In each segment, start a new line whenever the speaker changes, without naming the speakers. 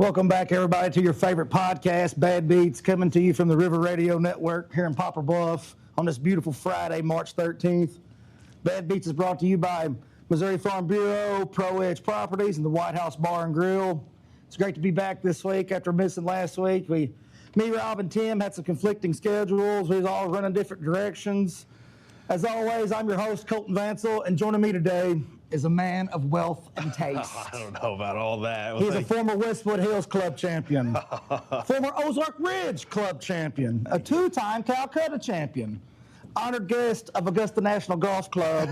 Welcome back, everybody, to your favorite podcast, Bad Beats, coming to you from the River Radio Network here in Poplar Bluff on this beautiful Friday, March 13th. Bad Beats is brought to you by Missouri Farm Bureau, Pro Edge Properties, and the White House Bar and Grill. It's great to be back this week after missing last week. Me, Rob, and Tim had some conflicting schedules. We was all running different directions. As always, I'm your host, Colton Vansel, and joining me today is a man of wealth and taste.
I don't know about all that.
He's a former Westwood Hills Club champion, former Ozark Ridge Club champion, a two-time Calcutta champion, honored guest of Augusta National Golf Club,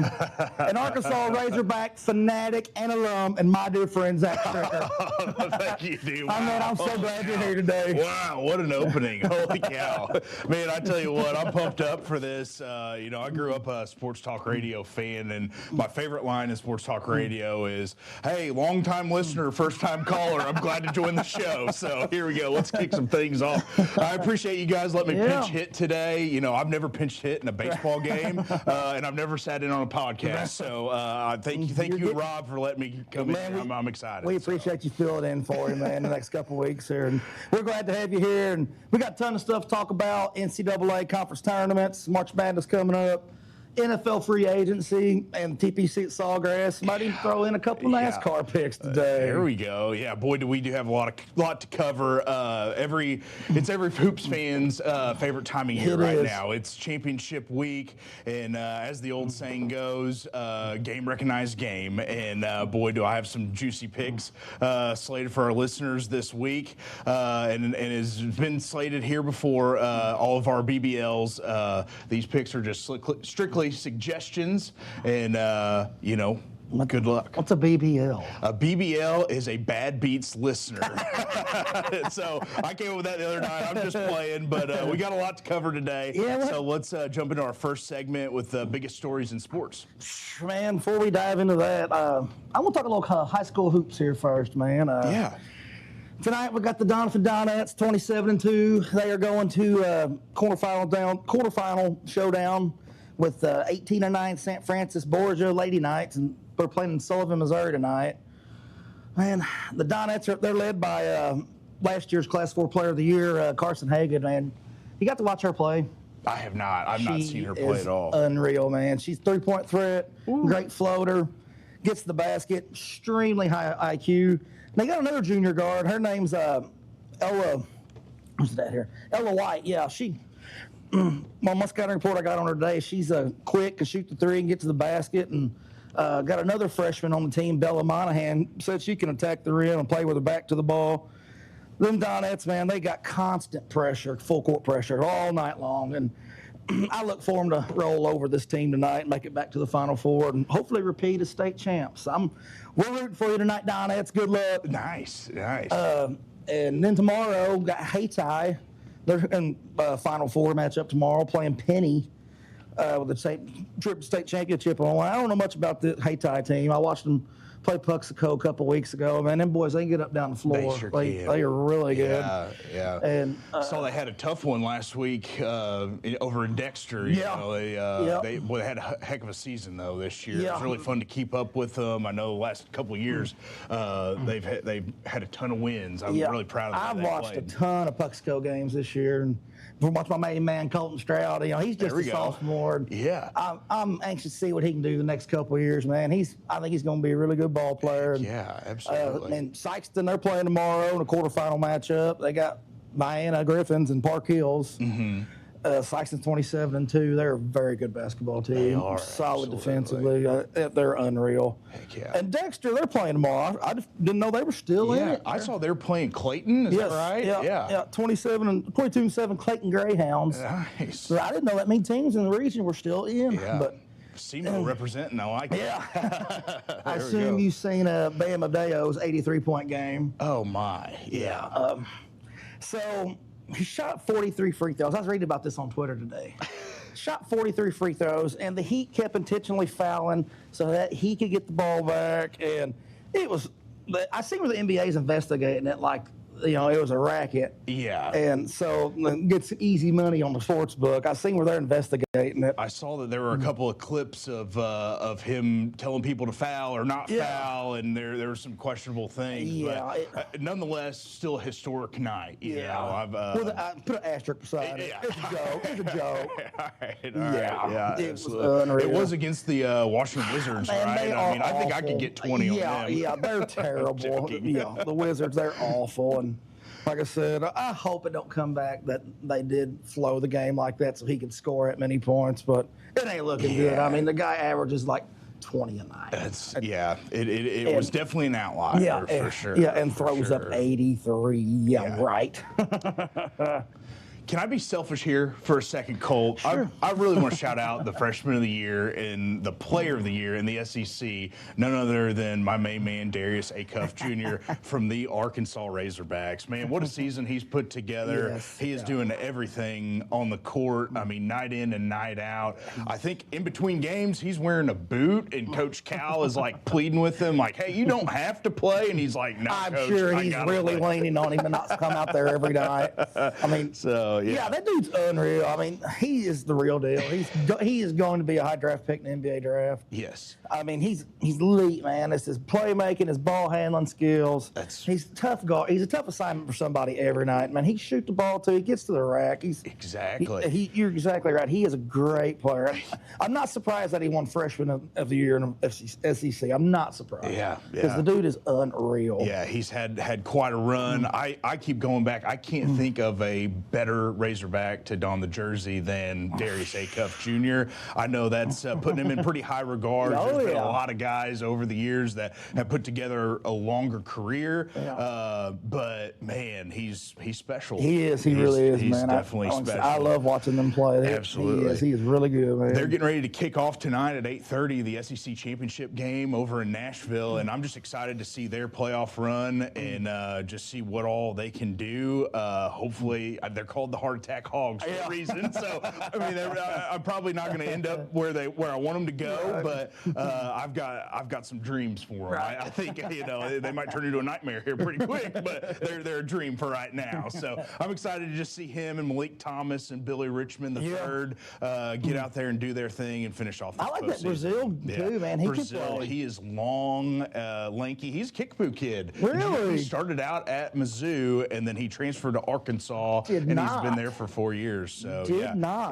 an Arkansas Razorback fanatic and alum, and my dear friend, Zach Stricker.
Thank you, dude.
Wow. Man, I'm so glad you're here today.
Wow, what an opening. Holy cow. Man, I tell you what, I'm pumped up for this. I grew up a sports talk radio fan, and my favorite line in sports talk radio is, hey, long-time listener, first-time caller, I'm glad to join the show. So here we go. Let's kick some things off. I appreciate you guys letting me pinch hit today. You know, I've never pinch hit in a baseball game, and I've never sat in on a podcast. So thank you, Rob, for letting me come in. I'm excited.
We appreciate you filling in for him, man, the next couple of weeks here. And we're glad to have you here. And we got a ton of stuff to talk about. NCAA conference tournaments, March Madness coming up, NFL free agency, and TPC at Sawgrass. Might even throw in a couple of NASCAR picks today.
There we go. Yeah, boy, do we have a lot to cover. It's every hoops fan's favorite time of year right now. It's championship week, and as the old saying goes, game recognized game. And boy, do I have some juicy picks slated for our listeners this week, and has been slated here before all of our BBLs. These picks are just strictly suggestions, and good luck.
What's a BBL?
A BBL is a Bad Beats listener. So I came up with that the other night. I'm just playing, but we got a lot to cover today. So let's jump into our first segment with the biggest stories in sports.
Man, before we dive into that, I want to talk a little high school hoops here first, man. Tonight we got the Doniphan Donettes, 27-2. They are going to quarterfinal showdown with 18-9 St. Francis Borgia Lady Knights, and they're playing in Sullivan, Missouri tonight. Man, the Donettes they're led by last year's Class 4 Player of the Year, Carson Hagan. Man, you got to watch her play.
I have not. I've not seen her play at all.
Unreal, man. She's three-point threat, great floater, gets to the basket, extremely high IQ. They got another junior guard. Her name's Ella. Who's that here? Ella White. Yeah, she. My scouting report I got on her today, she's quick, can shoot the three and get to the basket, and got another freshman on the team, Bella Monahan, said she can attack the rim and play with her back to the ball. Them Donettes, man, they got constant pressure, full court pressure all night long, and I look for them to roll over this team tonight and make it back to the Final Four and hopefully repeat as state champs. We're rooting for you tonight, Donettes. Good luck.
Nice.
And then tomorrow, got Hayti. They're in Final Four matchup tomorrow, playing Penny with the state championship on. I don't know much about the Hayti team. I watched them play Puxico a couple weeks ago. Man, them boys, they can get up down the floor.
They sure can.
They are really good.
Yeah.
And
saw they had a tough one last week over in Dexter. They had a heck of a season though this year. It was really fun to keep up with them. I know the last couple of years they've had a ton of wins. I'm really proud of them.
I've watched a ton of Puxico games this year, and watch my main man Colton Stroud. He's just a sophomore.
Yeah.
I'm anxious to see what he can do the next couple of years, man. I think he's going to be a really good ball player.
Yeah, absolutely.
And Sykeston, they're playing tomorrow in a quarterfinal matchup. They got Vienna Griffins and Park Hills.
Mm-hmm.
Sykeston's 27-2. They're a very good basketball team.
They are,
solid
absolutely.
defensively. They're unreal.
Heck yeah.
And Dexter, they're playing tomorrow. I just didn't know they were still in it.
I saw they're playing Clayton. Is that right?
Yeah. 22-7 Clayton Greyhounds.
Nice.
So I didn't know that many teams in the region were still in.
Yeah.
But
SEMO representing. I like it.
Yeah. I assume you've seen Bam Adeo's 83-point game.
Oh my. Yeah.
So he shot 43 free throws. I was reading about this on Twitter today. Shot 43 free throws, and the Heat kept intentionally fouling so that he could get the ball back. And it was, I see where the NBA is investigating it, like it was a racket.
Yeah.
And so gets easy money on the sports book. I seen where they're investigating it.
I saw that there were a couple of clips of him telling people to foul or not foul, and there were some questionable things.
Yeah,
but nonetheless, still a historic night. You know,
I put an asterisk beside it. It's a joke. It's a joke.
all right.
It was unreal.
It was against the Washington Wizards,
Man,
right?
they
I mean,
are
I think I
awful.
could get 20 on them.
Yeah, they're terrible. The Wizards, they're awful. And like I said, I hope it don't come back that they did flow the game like that so he could score that many points, but it ain't looking good. I mean, the guy averages like 20 a night.
It was definitely an outlier for sure.
Yeah, and throws up 83. Yeah, right.
Can I be selfish here for a second, Colt?
Sure.
I really want to shout out the freshman of the year and the player of the year in the SEC, none other than my main man, Darius Acuff Jr. from the Arkansas Razorbacks. Man, what a season he's put together.
Yes,
he is doing everything on the court. I mean, night in and night out. I think in between games, he's wearing a boot, and Coach Cal is like pleading with him, like, hey, you don't have to play. And he's like, no,
I'm
Coach,
sure
I
he's
gotta
really
play.
leaning on him and not come out there every night. I mean, yeah, that dude's unreal. I mean, he is the real deal. He is going to be a high draft pick in the NBA draft.
Yes.
I mean, he's elite, man. It's his playmaking, his ball handling skills. He's a tough guard. He's a tough assignment for somebody every night, man. He shoots the ball too. He gets to the rack.
Exactly.
You're exactly right. He is a great player. I'm not surprised that he won Freshman of the Year in the SEC. I'm not surprised.
Yeah.
Because the dude is unreal.
Yeah, he's had quite a run. I keep going back. I can't think of a better Razorback to don the jersey than Darius Acuff Jr. I know that's putting him in pretty high regard. There's been a lot of guys over the years that have put together a longer career, but man, he's special.
He is. He really is,
he's
man.
Definitely special.
I love watching them play.
Absolutely.
He is really good, man.
They're getting ready to kick off tonight at 8:30, the SEC championship game over in Nashville, and I'm just excited to see their playoff run and just see what all they can do. Hopefully, they're called the Heart Attack Hogs for a reason. So I mean, I'm probably not going to end up where I want them to go, but I've got some dreams for them.
Right.
I think they might turn into a nightmare here pretty quick, but they're a dream for right now. So I'm excited to just see him and Malik Thomas and Billy Richmond the third get out there and do their thing and finish off.
I like that Brazil too, man.
Brazil, he is long, lanky. He's a kickapoo kid.
Really?
He started out at Mizzou and then he transferred to Arkansas, he's been there for 4 years. So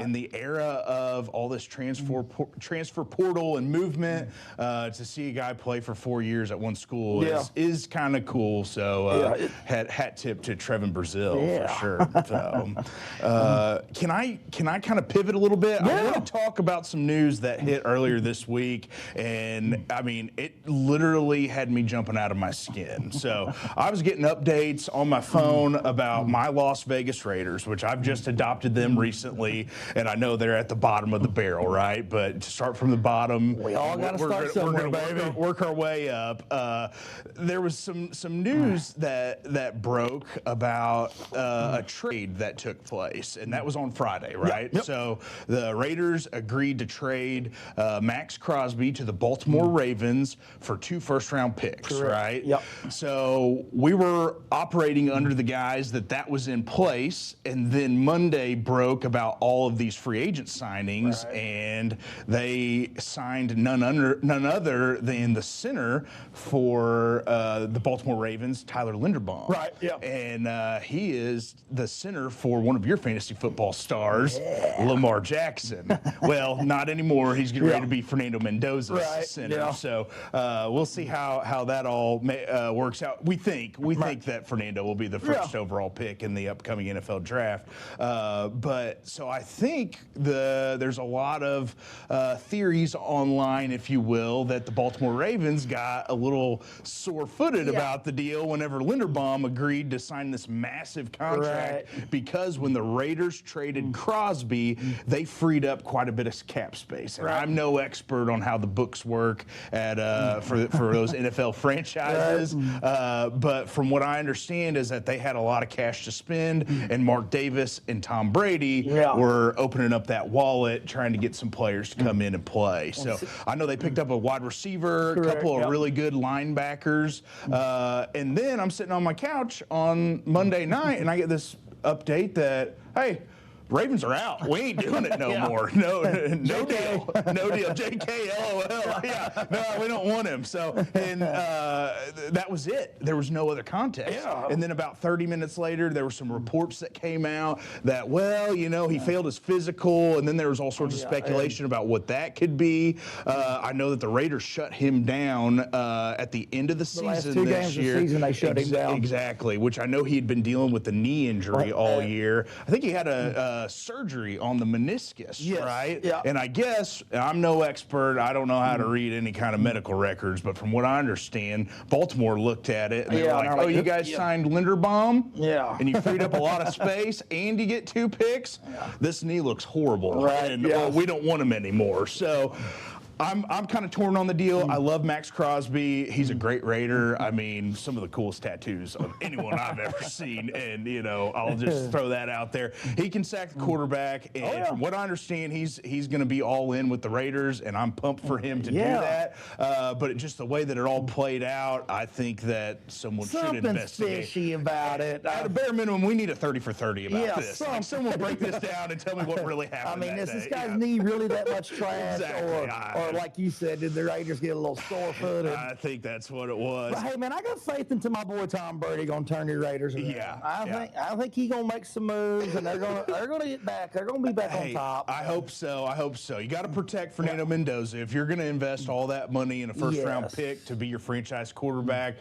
in the era of all this transfer portal and movement, to see a guy play for 4 years at one school is kind of cool. So hat tip to Trevin Brazil for sure. So, can I kind of pivot a little bit? I want to talk about some news that hit earlier this week, and I mean, it literally had me jumping out of my skin. So I was getting updates on my phone about my Las Vegas Raiders, which I've just adopted them recently, and I know they're at the bottom of the barrel, right? But to start from the bottom,
we all got to start somewhere, baby.
Work our way up. There was some news that broke about a trade that took place, and that was on Friday, right?
Yep.
So the Raiders agreed to trade Max Crosby to the Baltimore Ravens for 2 first-round picks, right?
Yep.
So we were operating under the guise that was in place, and then Monday broke about all of these free agent signings, and they signed none other than the center for the Baltimore Ravens, Tyler Linderbaum.
Right, yeah.
And he is the center for one of your fantasy football stars, Lamar Jackson. Well, not anymore. He's getting ready to be Fernando Mendoza's center. Yeah. So we'll see how that all works out. We think that Fernando will be the first overall pick in the upcoming NFL draft. But so I think there's a lot of theories online, if you will, that the Baltimore Ravens got a little sore-footed about the deal whenever Linderbaum agreed to sign this massive contract because when the Raiders traded Crosby, they freed up quite a bit of cap space. And I'm no expert on how the books work at for those NFL franchises, but from what I understand is that they had a lot of cash to spend, and Mark Davis Davis and Tom Brady
Yeah.
were opening up that wallet, trying to get some players to come in and play. So I know they picked up a wide receiver, a couple of really good linebackers. And then I'm sitting on my couch on Monday night, and I get this update that, hey, Ravens are out. We ain't doing it no more. No deal. No deal. JK, LOL. Yeah, no, we don't want him. So, and that was it. There was no other context.
Yeah.
And then about 30 minutes later, there were some reports that came out that, well, you know, he failed his physical, and then there was all sorts of speculation about what that could be. I know that the Raiders shut him down at the end of the season
last 2
this
games
year.
of the season, they shut him down.
Exactly, which I know he had been dealing with the knee injury all year. I think he had a surgery on the meniscus, right?
Yeah.
And I guess, I'm no expert, I don't know how to read any kind of medical records, but from what I understand, Baltimore looked at it and they were like, oh, you guys signed Linderbaum?
Yeah.
And you freed up a lot of space and you get 2 picks? Yeah. This knee looks horrible.
Right.
And well, we don't want him anymore. So I'm kind of torn on the deal. I love Max Crosby. He's a great Raider. I mean, some of the coolest tattoos of anyone I've ever seen. And, you know, I'll just throw that out there. He can sack the quarterback. And from what I understand, he's going to be all in with the Raiders. And I'm pumped for him to do that. But just the way that it all played out, I think that someone should investigate.
Something's fishy about it.
At a bare minimum, we need a 30 for 30 about this. Like, someone break this down and tell me what really happened.
I mean,
that
is this
day.
guy's knee really that much trash?
Exactly.
Or like you said, did the Raiders get a little sore footed?
I think that's what it was.
But hey, man, I got faith into my boy Tom Brady gonna turn your Raiders around. I think he's gonna make some moves, and they're gonna get back. They're gonna be back on top.
I hope so. You got to protect Fernando Mendoza if you're going to invest all that money in a first-round pick to be your franchise quarterback.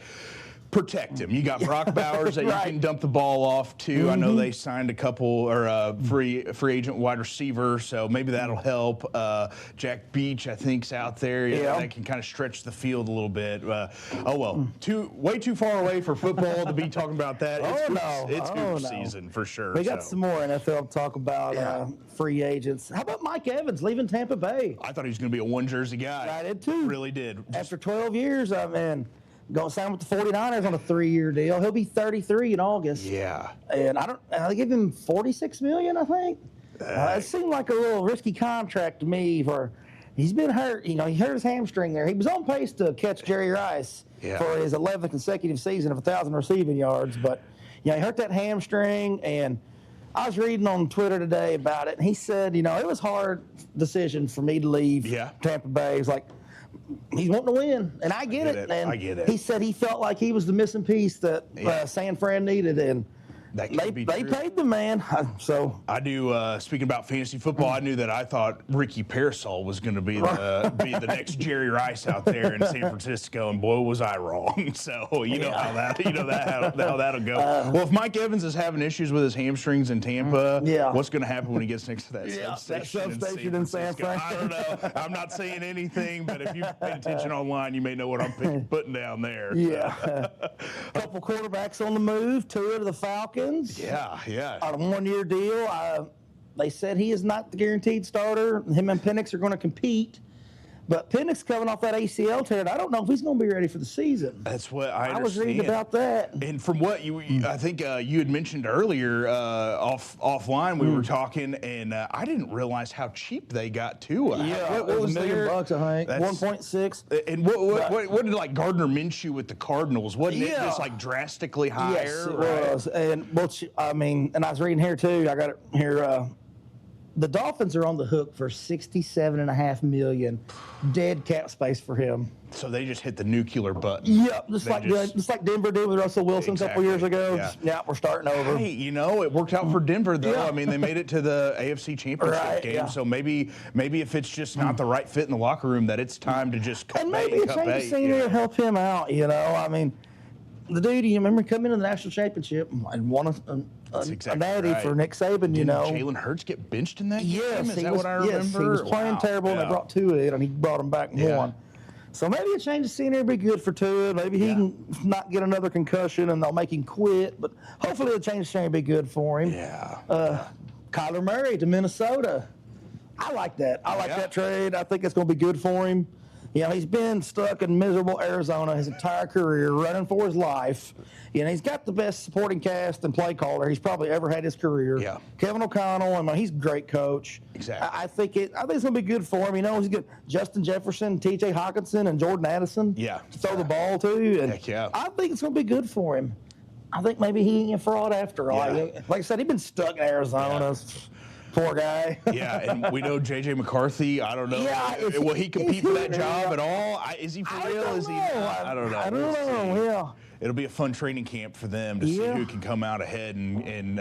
Protect him. You got Brock Bowers that you can dump the ball off to. I know they signed a couple or free agent wide receiver, so maybe that'll help. Jack Beach, I think, is out there. That can kind of stretch the field a little bit. Way too far away for football to be talking about that. It's hoop season for sure.
We got some more NFL to talk about. Free agents. How about Mike Evans leaving Tampa Bay?
I thought he was going to be a one jersey guy.
I did too.
Really did.
After 12 years, going to sign with the 49ers on a 3-year deal. He'll be 33 in August. Yeah. And they give him $46 million, I think. It seemed like a little risky contract to me for he's been hurt. You know, he hurt his hamstring there. He was on pace to catch Jerry Rice for his 11th consecutive season of 1,000 receiving yards. But, he hurt that hamstring. And I was reading on Twitter today about it. And he said, it was a hard decision for me to leave Tampa Bay. He's like, he's wanting to win, and I get it. And
I get it.
He said he felt like he was the missing piece that San Fran needed, and they paid the man. So
I do. Speaking about fantasy football, I knew that I thought Ricky Parasol was going to be the next Jerry Rice out there in San Francisco, and boy, was I wrong. So how that'll go. Well, if Mike Evans is having issues with his hamstrings in Tampa, what's going to happen when he gets next to that substation in San Francisco? I don't know. I'm not saying anything, but if you pay attention online, you may know what I'm putting down there.
Yeah. Couple quarterbacks on the move. Tua to the Falcons.
Yeah.
On a 1-year deal. They said he is not the guaranteed starter. Him and Penix are going to compete. But Penix coming off that ACL tear, I don't know if he's going to be ready for the season.
That's what I understand.
I was reading about that.
And from what I think you had mentioned earlier offline, we were talking, and I didn't realize how cheap they got Tua.
Yeah,
what was
$1 million, I think. 1.6.
And what did Gardner Minshew with the Cardinals? Wasn't it just drastically higher?
Yes, it was. And and I was reading here too. I got it here. The Dolphins are on the hook for $67.5 million dead cap space for him.
So they just hit the nuclear button.
Yep, just like Denver did with Russell Wilson a couple years ago. Yeah, we're starting over.
Hey, it worked out for Denver though. Yeah. I mean, they made it to the AFC Championship game. Yeah. So maybe if it's just not the right fit in the locker room, that it's time to just cut bait. And maybe a change of scenery will
help him out. I mean, the dude, you remember coming to the national championship and won a natty for Nick Saban,
Didn't Jalen Hurts get benched in that game?
Yes,
Is that what I remember?
Yes, he was playing terrible, and they brought Tua in, and he brought him back and won. So maybe a change of scenery would be good for Tua. Maybe he can not get another concussion, and they'll make him quit. But hopefully a change of scenery would be good for him.
Yeah.
Kyler Murray to Minnesota. I like that. I like that trade. I think it's going to be good for him. You know, he's been stuck in miserable Arizona his entire career, running for his life. You know, he's got the best supporting cast and play caller he's probably ever had in his career.
Yeah.
Kevin O'Connell, I mean, he's a great coach.
Exactly.
I think it's going to be good for him. You know, he's good. Justin Jefferson, T.J. Hawkinson, and Jordan Addison.
Yeah.
To throw the ball to. And
Heck yeah.
I think it's going to be good for him. I think maybe he ain't a fraud after all.
Yeah.
Like I said, he's been stuck in Arizona. Yeah. Poor guy.
Yeah, and we know J.J. McCarthy. I don't know.
Yeah,
will he compete for that job at all? Is he for real? Is he? I don't know.
I don't know. Yeah.
It'll be a fun training camp for them to see who can come out ahead, and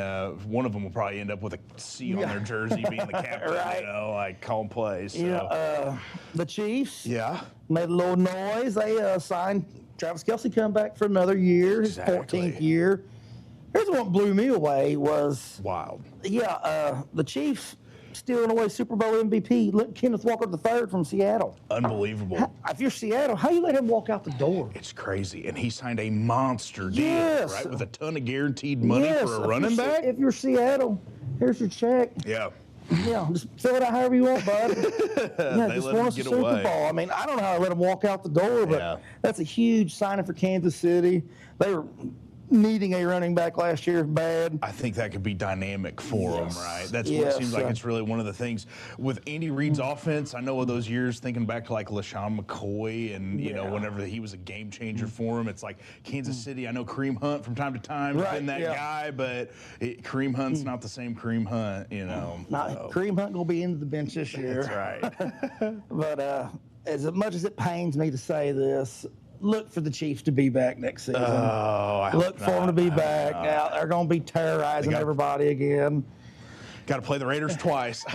one of them will probably end up with a C on their jersey, being the captain.
Right.
You know, like calling plays. So.
Yeah. The Chiefs.
Yeah.
Made a little noise. They signed Travis Kelce, come back for another year, his 14th year. Here's what blew me away was
wild.
Yeah, the Chiefs stealing away Super Bowl MVP Kenneth Walker III from Seattle.
Unbelievable.
If you're Seattle, how you let him walk out the door?
It's crazy, and he signed a monster deal, right, with a ton of guaranteed money for a running back.
If you're Seattle, here's your check.
Yeah.
Yeah, just fill it out however you want, bud. Yeah,
they
just
let
won
him
us a
get
Super
away.
Bowl. I mean, I don't know how I let him walk out the door, but that's a huge signing for Kansas City. They were needing a running back last year bad.
I think that could be dynamic for them, right? That's what it seems like. It's really one of the things with Andy Reid's offense. I know of those years, thinking back to like LaShawn McCoy and, you know, whenever he was a game changer for him. It's like Kansas City. I know Kareem Hunt from time to time has been that guy, but Kareem Hunt's not the same Kareem Hunt, you know.
Kareem Hunt going to be into the bench this year.
That's right.
But as much as it pains me to say this, look for the Chiefs to be back next season. Look for them to be back. Now they're going to be terrorizing everybody again.
Got to play the Raiders twice.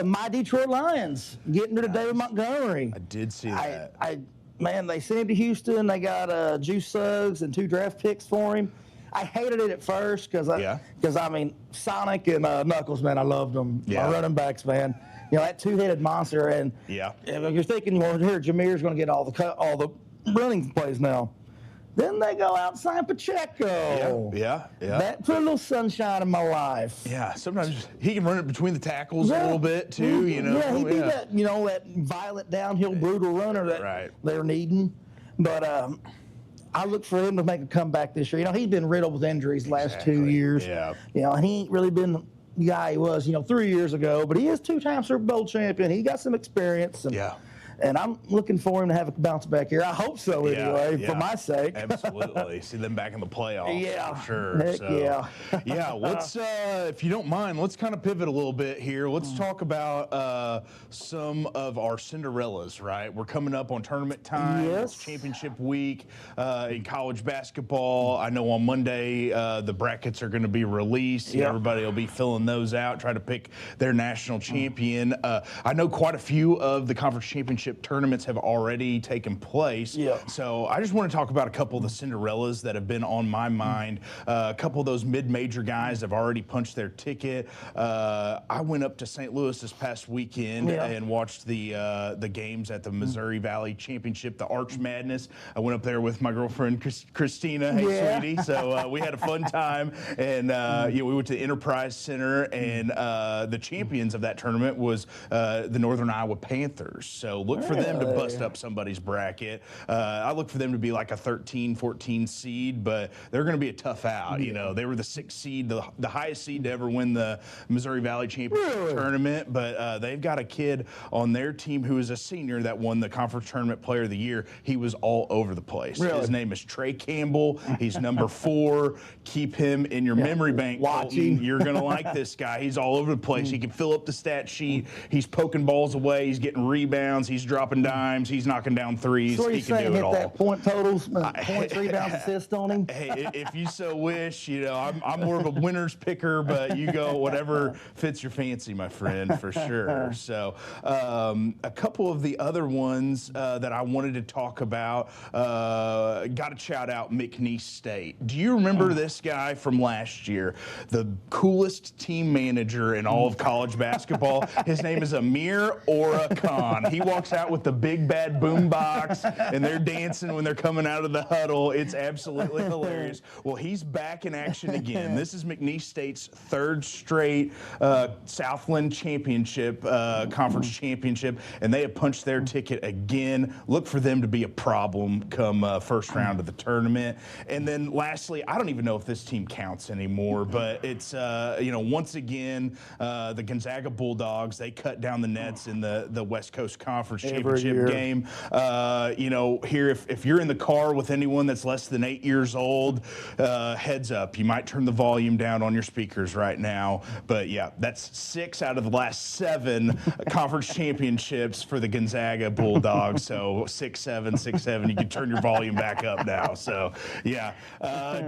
My Detroit Lions getting rid of David Montgomery.
I did see that.
Man, they sent him to Houston. They got Juice Suggs and 2 draft picks for him. I hated it at first because I mean, Sonic and Knuckles, man, I loved them. My running backs, man. You know, that 2-headed monster, and if you're thinking, well, here, Jameer's going to get all the running plays now. Then they go out and sign Pacheco.
Yeah.
That put a little sunshine in my life.
Yeah, sometimes he can run it between the tackles a little bit, too, you know.
Yeah, he'd be that, you know, that violent downhill brutal runner that they're needing. But I look for him to make a comeback this year. You know, he's been riddled with injuries the last 2 years.
Yeah.
You know, and he ain't really been the guy he was, 3 years ago, but he is 2-time Super Bowl champion. He got some experience. And I'm looking for him to have a bounce back here. I hope so anyway, for my sake.
Absolutely. See them back in the playoffs for sure.
Heck
yeah, let's, if you don't mind, let's kind of pivot a little bit here. Let's talk about some of our Cinderellas, right? We're coming up on tournament time. It's championship week in college basketball. I know on Monday the brackets are going to be released. Everybody will be filling those out, try to pick their national champion. I know quite a few of the conference championship tournaments have already taken place. So I just want to talk about a couple of the Cinderellas that have been on my mind. A couple of those mid-major guys have already punched their ticket. I went up to St. Louis this past weekend and watched the games at the Missouri Valley Championship, the Arch Madness. I went up there with my girlfriend Christina. Hey, sweetie. So we had a fun time, and we went to the Enterprise Center, and the champions of that tournament was the Northern Iowa Panthers. So look for them to bust up somebody's bracket. I look for them to be like a 13, 14 seed, but they're going to be a tough out. You know, they were the 6th seed, the highest seed to ever win the Missouri Valley Championship tournament. But they've got a kid on their team who is a senior that won the Conference Tournament Player of the Year. He was all over the place. His name is Trey Campbell. He's number 4. Keep him in your memory bank. Colton. You're going to like this guy. He's all over the place. He can fill up the stat sheet. He's poking balls away. He's getting rebounds. He's dropping dimes. He's knocking down threes.
So
he can do it all.
That point totals, points, rebounds, assists on him.
Hey, if you so wish, I'm more of a winner's picker, but you go whatever fits your fancy, my friend, for sure. So a couple of the other ones that I wanted to talk about, got to shout out McNeese State. Do you remember this guy from last year? The coolest team manager in all of college basketball. His name is Amir Ora Khan. He walks walks out with the big bad boom box, and they're dancing when they're coming out of the huddle. It's absolutely hilarious. Well, he's back in action again. This is McNeese State's third straight Southland Championship, Conference Championship, and they have punched their ticket again. Look for them to be a problem come first round of the tournament. And then lastly, I don't even know if this team counts anymore, but it's, once again, the Gonzaga Bulldogs, they cut down the nets in the West Coast Conference Championship game. Here, if you're in the car with anyone that's less than 8 years old, heads up, you might turn the volume down on your speakers right now. But yeah, that's 6 out of the last 7 conference championships for the Gonzaga Bulldogs. So 6-7, 6-7. You can turn your volume back up now. So yeah,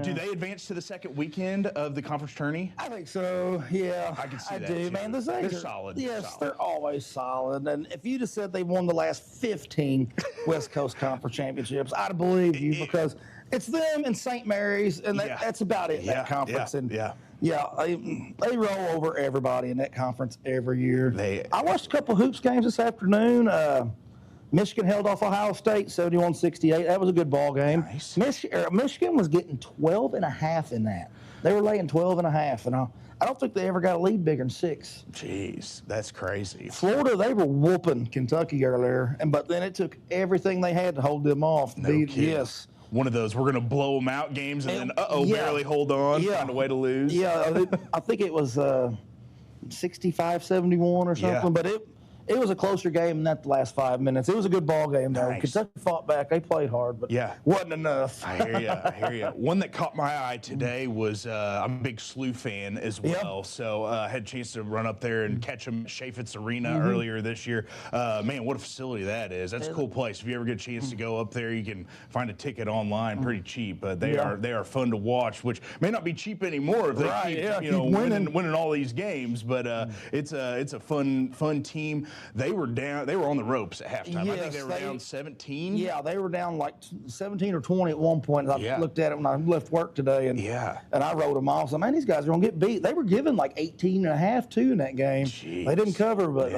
do they advance to the second weekend of the conference tourney?
I think so. Yeah,
I can see that
do,
too.
man.
They're solid.
Yes,
solid.
They're always solid. And if you just said they won the last 15 West Coast Conference championships, I'd believe you because it's them and St. Mary's, and that's about it in that conference. They roll over everybody in that conference every year. I watched a couple hoops games this afternoon. Michigan held off Ohio State 71-68. That was a good ball game.
Nice.
Michigan was getting 12.5 in that. They were laying 12.5, and I don't think they ever got a lead bigger than 6.
Jeez, that's crazy.
Florida, they were whooping Kentucky earlier, but then it took everything they had to hold them off.
Yes. One of those, we're going to blow them out games and then, barely hold on, find a way to lose.
Yeah, I think it was 65-71 or something, but it was a closer game than that the last 5 minutes. It was a good ball game, though.
Nice.
Kentucky fought back. They played hard, but wasn't enough.
I hear you. One that caught my eye today was, I'm a big SLU fan as well, so I had a chance to run up there and catch them at Chaffetz Arena earlier this year. Man, what a facility that is. That's a cool place. If you ever get a chance to go up there, you can find a ticket online pretty cheap, but they are fun to watch, which may not be cheap anymore if they keep winning all these games, but it's a fun team. They were on the ropes at halftime. I think they were down 17.
Yeah, they were down like 17 or 20 at one point. I looked at it when I left work today, and I wrote them off. So, man, these guys are going to get beat. They were given like 18.5 too in that game.
Jeez.
They didn't cover, but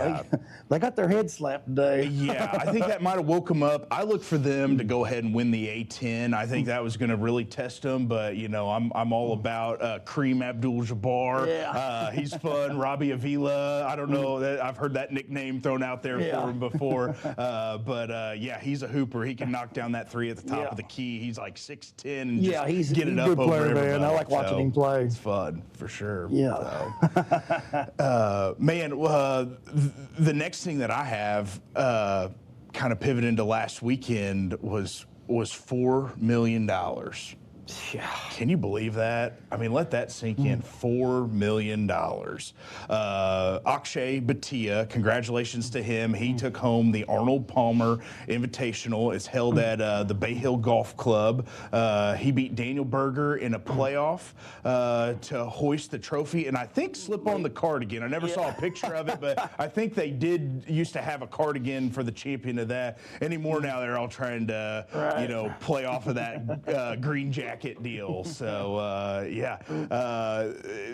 they got their head slapped today.
Yeah, I think that might have woke them up. I look for them to go ahead and win the A10. I think that was going to really test them, but, I'm all about Kareem Abdul-Jabbar.
Yeah.
He's fun. Robbie Avila. I don't know. I've heard that nickname thrown out there for him before. But he's a hooper. He can knock down that 3 at the top of the key. He's like 6'10" and
he's
get it
a
up
good
over
player,
everybody.
man. I like watching him play.
It's fun, for sure.
Yeah.
The next thing that I have kind of pivoted into last weekend was $4 million. Yeah. Can you believe that? I mean, let that sink in. $4 million. Akshay Bhatia, congratulations to him. He took home the Arnold Palmer Invitational. It's held at the Bay Hill Golf Club. He beat Daniel Berger in a playoff to hoist the trophy, and I think slip on the cardigan. I never saw a picture of it, but I think they did used to have a cardigan for the champion of that. Anymore now, they're all trying to, play off of that green jacket deal. So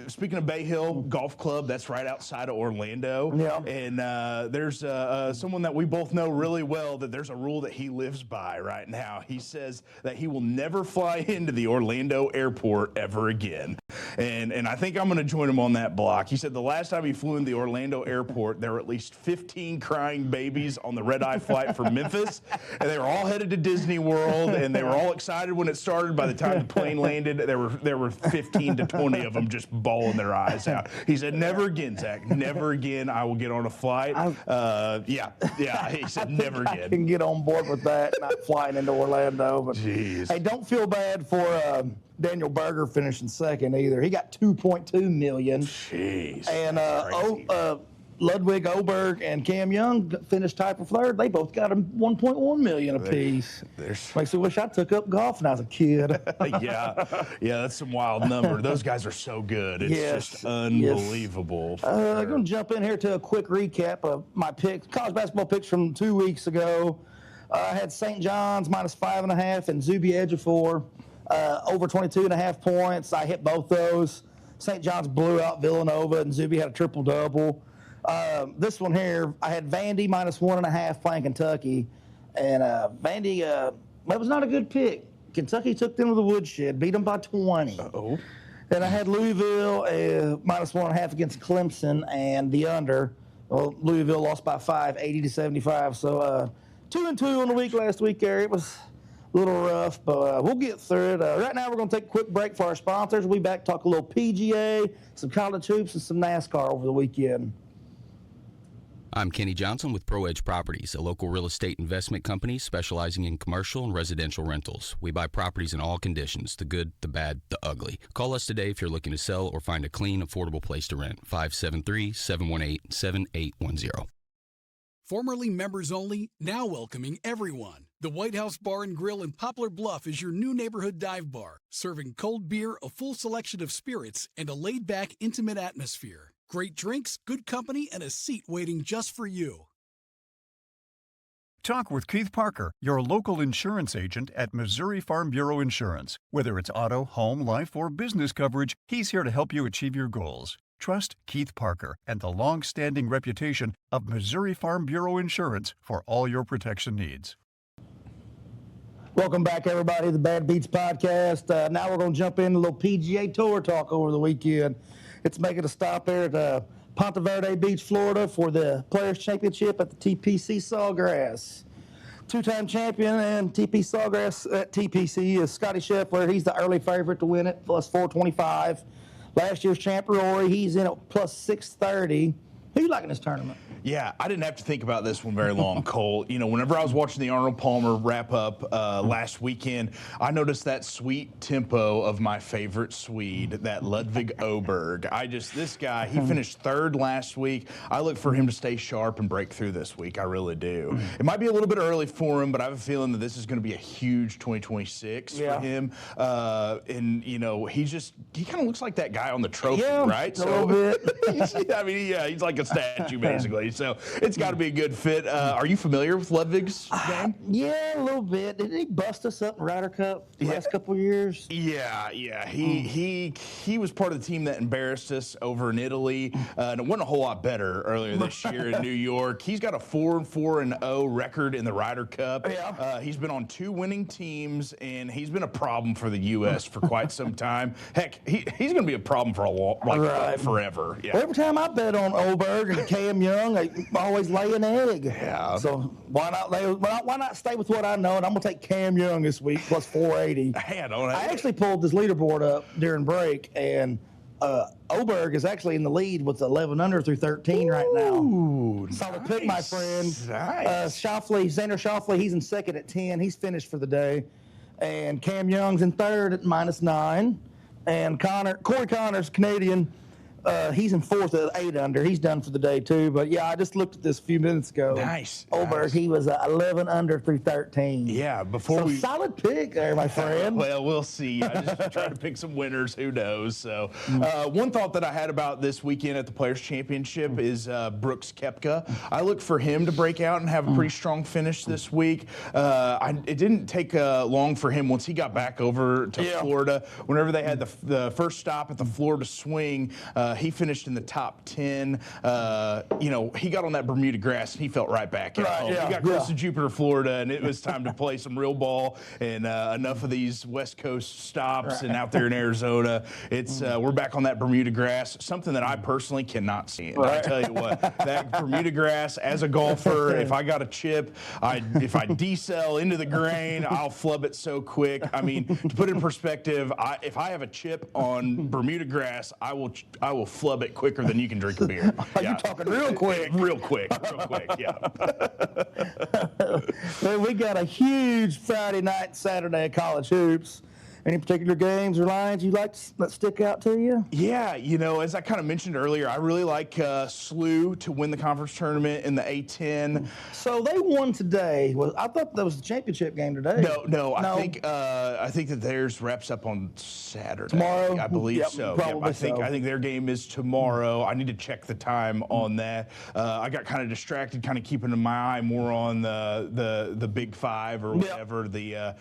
speaking of Bay Hill Golf Club, that's right outside of Orlando. And there's someone that we both know really well that there's a rule that he lives by right now. He says that he will never fly into the Orlando airport ever again. And I think I'm going to join him on that block. He said the last time he flew in the Orlando airport, there were at least 15 crying babies on the red-eye flight from Memphis, and they were all headed to Disney World, and they were all excited when it started. By the time the plane landed, there were 15 to 20 of them just bawling their eyes out. He said, "Never again, Zach. Never again. I will get on a flight." He said, "Never again."
I can get on board with that, not flying into Orlando. But hey, don't feel bad for Daniel Berger finishing second either. He got $2.2 million.
Jeez.
And Ludwig Oberg and Cam Young finished tied for third. They both got $1.1 million apiece. Makes me wish I took up golf when I was a kid.
That's some wild number. Those guys are so good. It's just unbelievable.
I'm going to jump in here to a quick recap of my picks, college basketball picks from 2 weeks ago. I had St. John's -5.5 and Zuby Ejiofor over 22.5 points. I hit both those. St. John's blew out Villanova, and Zuby had a triple-double. This one here, I had Vandy -1.5 playing Kentucky, and Vandy, that was not a good pick. Kentucky took them to the woodshed, beat them by 20.
Uh-oh.
Then I had Louisville -1.5 against Clemson, and the under. Well, Louisville lost by 5, 80-75. So 2-2 on the week last week there. It was a little rough, but we'll get through it. Right now, we're going to take a quick break for our sponsors. We'll be back to talk a little PGA, some college hoops, and some NASCAR over the weekend.
I'm Kenny Johnson with ProEdge Properties, a local real estate investment company specializing in commercial and residential rentals. We buy properties in all conditions, the good, the bad, the ugly. Call us today if you're looking to sell or find a clean, affordable place to rent. 573-718-7810.
Formerly members only, now welcoming everyone. The White House Bar and Grill in Poplar Bluff is your new neighborhood dive bar, serving cold beer, a full selection of spirits, and a laid-back, intimate atmosphere. Great drinks, good company, and a seat waiting just for you.
Talk with Keith Parker, your local insurance agent at Missouri Farm Bureau Insurance. Whether it's auto, home, life, or business coverage, he's here to help you achieve your goals. Trust Keith Parker and the long-standing reputation of Missouri Farm Bureau Insurance for all your protection needs.
Welcome back, everybody, to the Bad Beats Podcast. Now we're going to jump into a little PGA Tour talk over the weekend. It's making a stop there at Ponte Verde Beach, Florida for the Players' Championship at the TPC Sawgrass. Two-time champion and TP Sawgrass at TPC is Scotty Scheffler. He's the early favorite to win it, plus 425. Last year's champ, Rory, he's in at plus 630. Who you like in this tournament?
Yeah, I didn't have to think about this one very long, Cole. You know, whenever I was watching the Arnold Palmer wrap-up last weekend, I noticed that sweet tempo of my favorite Swede, that Ludwig Åberg. This guy, he finished third last week. I look for him to stay sharp and break through this week. I really do. It might be a little bit early for him, but I have a feeling that this is going to be a huge 2026 for him. And, you know, he kind of looks like that guy on the trophy, right?
A little bit.
I mean, he's like a statue, basically. So it's got to be a good fit. Are you familiar with Ludwig's game?
Yeah, a little bit. Did he bust us up in Ryder Cup the last couple of years?
Yeah. He was part of the team that embarrassed us over in Italy, and it wasn't a whole lot better earlier this year in New York. He's got a 4-4-0 record in the Ryder Cup.
Yeah.
He's been on 2 winning teams, and he's been a problem for the U.S. for quite some time. Heck, he's going to be a problem for forever. Yeah.
Every time I bet on Åberg and Cam Young, I always lay an egg.
Yeah.
So why not stay with what I know? And I'm gonna take Cam Young this week plus 480. I actually pulled this leaderboard up during break, and Åberg is actually in the lead with 11 under through 13 right now. Solid pick, my friend.
Nice.
Xander Schauffele, he's in second at 10. He's finished for the day. And Cam Young's in third at -9. And Corey Connors, Canadian, he's in fourth at 8 under. He's done for the day, too. But, yeah, I just looked at this a few minutes ago.
Nice.
Åberg, he was 11 under through 13.
Yeah,
solid pick there, my friend.
Well, we'll see. I just try to pick some winners. Who knows? So, one thought that I had about this weekend at the Players' Championship is Brooks Koepka. I look for him to break out and have a pretty strong finish this week. It didn't take long for him once he got back over to Florida. Whenever they had the first stop at the Florida swing, he finished in the top 10. He got on that Bermuda grass and he felt right back at home. He got close to Jupiter, Florida, and it was time to play some real ball. And enough of these West Coast stops and out there in Arizona. It's we're back on that Bermuda grass, something that I personally cannot stand. I tell you what, that Bermuda grass as a golfer, if I got a chip, if I decel into the grain, I'll flub it so quick. I mean, to put it in perspective, if I have a chip on Bermuda grass, I will flub it quicker than you can drink a beer.
You're talking real quick.
Real quick, yeah.
Well, we got a huge Friday night, Saturday college hoops. Any particular games or lines you like that stick out to you?
Yeah, as I kind of mentioned earlier, I really like SLU to win the conference tournament in the A10.
So they won today. Well, I thought that was the championship game today.
No. I think that theirs wraps up on Saturday.
Tomorrow,
I believe so.
Probably
I think their game is tomorrow. I need to check the time on that. I got kind of distracted, kind of keeping my eye more on the Big Five or whatever, the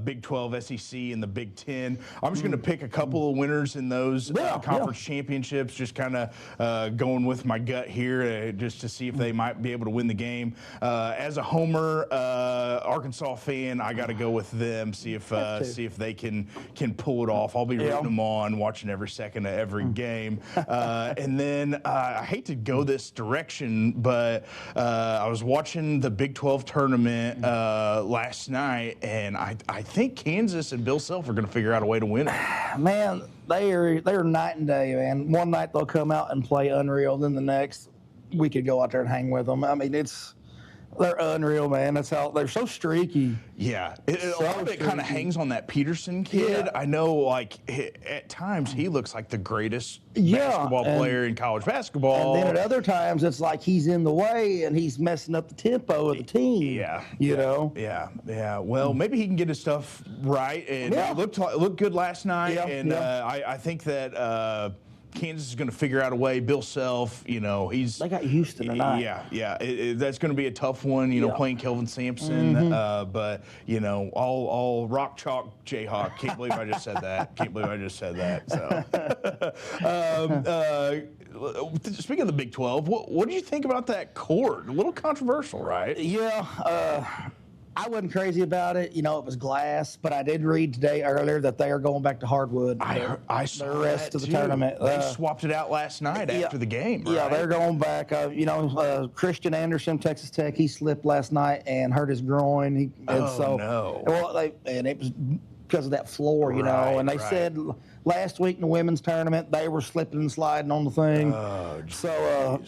Big 12 SEC and the Big Ten. I'm just going to pick a couple of winners in those conference championships, just kind of going with my gut here just to see if they might be able to win the game. As a homer Arkansas fan, I got to go with them, see if they can pull it off. I'll be rooting them on, watching every second of every game. And then I hate to go this direction, but I was watching the Big 12 tournament last night, and I think Kansas and Bill Self are going to figure out a way to win it.
Man, they're night and day, man. One night they'll come out and play unreal, then the next we could go out there and hang with them. I mean, they're unreal, man. That's how they're so streaky.
Yeah, a lot of it kind of hangs on that Peterson kid. I know, like at times he looks like the greatest basketball player in college basketball.
And then at other times it's like he's in the way and he's messing up the tempo of the team. You know.
Yeah. Well, maybe he can get his stuff right. And it looked good last night. I think that. Kansas is going to figure out a way. Bill Self, they
got Houston tonight.
That's going to be a tough one. Playing Kelvin Sampson, but all rock chalk Jayhawk. Can't believe I just said that. So, speaking of the Big 12, what did you think about that cord? A little controversial, right?
Yeah. I wasn't crazy about it. It was glass, but I did read today earlier that they are going back to hardwood.
I saw
the rest of the
too.
tournament.
They swapped it out last night after the game. Right?
Yeah, they're going back. Christian Anderson, Texas Tech, he slipped last night and hurt his groin.
No.
Well, it was because of that floor, And they said last week in the women's tournament they were slipping and sliding on the thing.
Oh, geez.
So,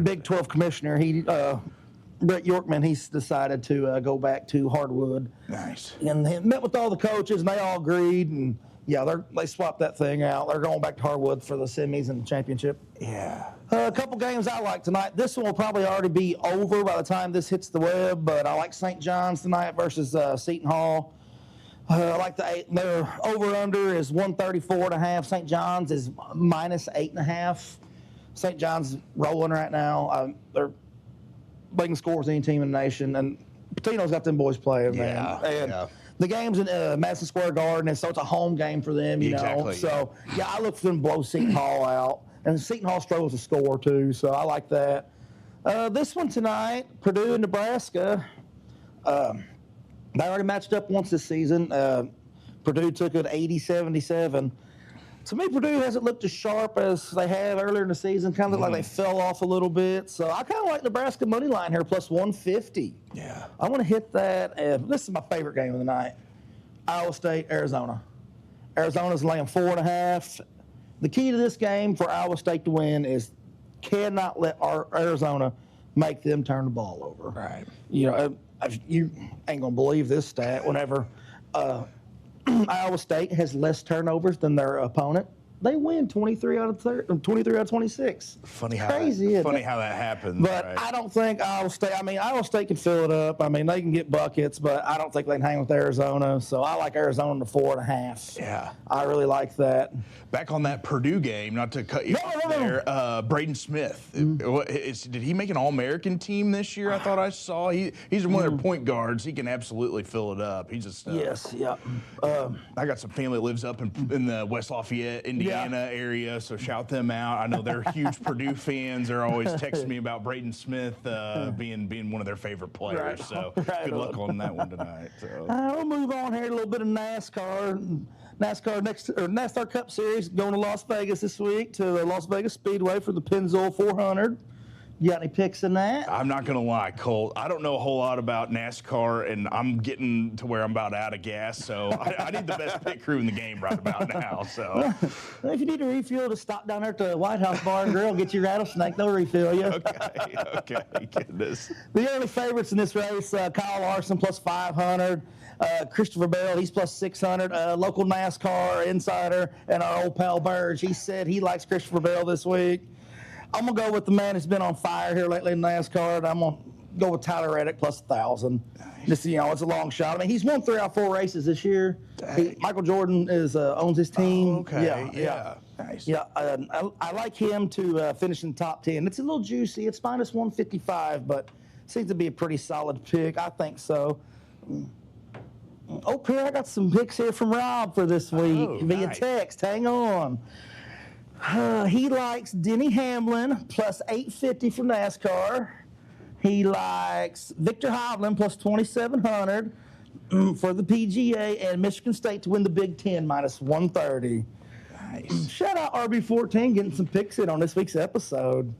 Big 12 commissioner, Brett Yorkman, he's decided to go back to hardwood.
Nice.
And he met with all the coaches, and they all agreed. And they swapped that thing out. They're going back to hardwood for the semis and the championship.
Yeah.
A couple games I like tonight. This one will probably already be over by the time this hits the web, but I like St. John's tonight versus Seton Hall. I like their over-under is 134.5. St. John's is minus 8.5. St. John's rolling right now. They can score with any team in the nation, and Patino's got them boys playing, man. And the game's in Madison Square Garden, and so it's a home game for them,
Exactly.
So, I look for them to blow Seton Hall out. And Seton Hall struggles to score, too, so I like that. This one tonight, Purdue and Nebraska, they already matched up once this season. Purdue took it 80-77. To me, Purdue hasn't looked as sharp as they have earlier in the season. Kind of looked like they fell off a little bit. So I kind of like Nebraska money line here, plus 150.
Yeah.
I want to hit that. This is my favorite game of the night. Iowa State, Arizona. Arizona's laying 4.5. The key to this game for Iowa State to win is cannot let Arizona make them turn the ball over.
Right.
You ain't going to believe this stat. Whenever Iowa State has less turnovers than their opponent, they win 23 out of 26.
Funny how that happens.
But I don't think Iowa State can fill it up. I mean, they can get buckets, but I don't think they can hang with Arizona. So I like Arizona to 4.5.
Yeah.
I really like that.
Back on that Purdue game, not to cut you off there, Braden Smith. Did he make an All-American team this year? I thought I saw. He's one of their point guards. He can absolutely fill it up. He's a stud.
Yes, yeah.
I got some family that lives up in the West Lafayette, Indiana area, so shout them out. I know they're huge Purdue fans. They're always texting me about Braden Smith being one of their favorite players.
Right.
So good luck on that one tonight. So.
We'll move on here. A little bit of NASCAR. NASCAR Cup Series going to Las Vegas this week to the Las Vegas Speedway for the Pennzoil 400. You got any picks in that?
I'm not going to lie, Colt. I don't know a whole lot about NASCAR, and I'm getting to where I'm about out of gas, so I need the best pit crew in the game right about now. So,
if you need a refuel, just stop down there at the White House Bar and Grill and get your rattlesnake. They'll refill you.
Okay, goodness.
The early favorites in this race, Kyle Larson plus 500. Christopher Bell, he's plus 600. Local NASCAR insider and our old pal Burge, he said he likes Christopher Bell this week. I'm going to go with the man who's been on fire here lately in NASCAR. And I'm going to go with Tyler Reddick plus 1,000. Nice. Just, it's a long shot. I mean, he's won 3 out of 4 races this year. Michael Jordan owns his team.
Oh, okay. Yeah. Nice.
Yeah, I like him to finish in the top 10. It's a little juicy. It's minus 155, but seems to be a pretty solid pick. I think so. Oh, here, I got some picks here from Rob for this week via
nice.
text. Hang on. He likes Denny Hamlin plus 850 for NASCAR. He likes Victor Hovland plus 2,700 for the PGA, and Michigan State to win the Big Ten minus 130.
Nice.
Shout out RB14 getting some picks in on this week's episode.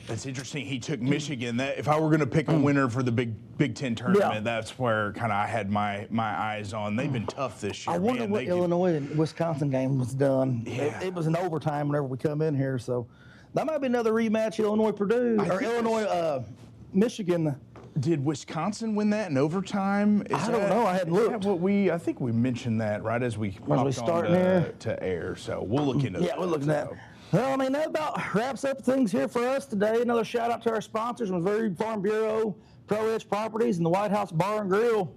That's interesting. He took Michigan. That if I were going to pick a winner for the Big Ten tournament, that's where kind of I had my eyes on. They've been tough this year.
I wonder what Illinois and Wisconsin game was done.
Yeah.
It was an overtime whenever we come in here, so that might be another rematch. Illinois-Purdue or Illinois-Michigan.
Did Wisconsin win that in overtime?
I don't know. I hadn't looked.
I think we mentioned that right as we
start
on
here
to air. So we'll look into that.
Yeah, we're looking at that. Well, I mean, that about wraps up things here for us today. Another shout out to our sponsors, Missouri Farm Bureau, Pro Edge Properties, and the White House Bar and Grill.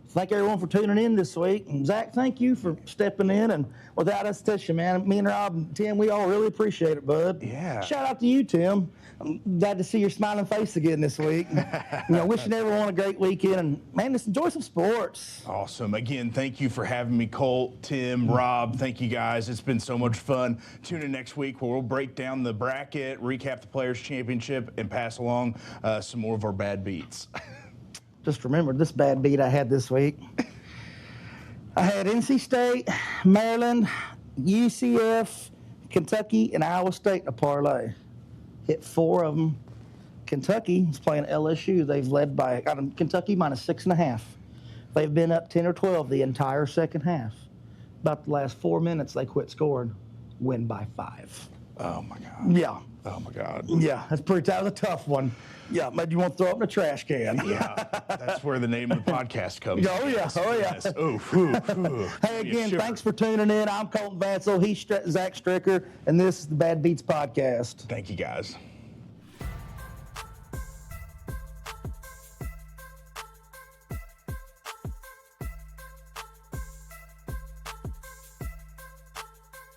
Thank everyone for tuning in this week. And Zach, thank you for stepping in. And without us touching, man, me and Rob and Tim, we all really appreciate it, bud.
Yeah.
Shout out to you, Tim. I'm glad to see your smiling face again this week. Wishing everyone a great weekend. And, man, just enjoy some sports.
Awesome. Again, thank you for having me, Colt, Tim, Rob. Thank you, guys. It's been so much fun. Tune in next week where we'll break down the bracket, recap the Players' Championship, and pass along some more of our bad beats.
Just remember this bad beat I had this week. I had NC State, Maryland, UCF, Kentucky, and Iowa State in a parlay. Hit 4 of them. Kentucky is playing LSU. They've led by Kentucky minus 6.5. They've been up 10 or 12 the entire second half. About the last 4 minutes, they quit scoring. Win by 5.
Oh, my God.
Yeah.
Oh, my God.
Yeah, that's that was a tough one. Yeah, maybe you want to throw it in a trash can.
Yeah, that's where the name of the podcast comes from.
Oh, yeah. Oh, yeah.
Yes. Oof, oof, oof.
Hey, again, thanks for tuning in. I'm Colton Vansel. He's Zach Stricker, and this is the Bad Beats Podcast.
Thank you, guys.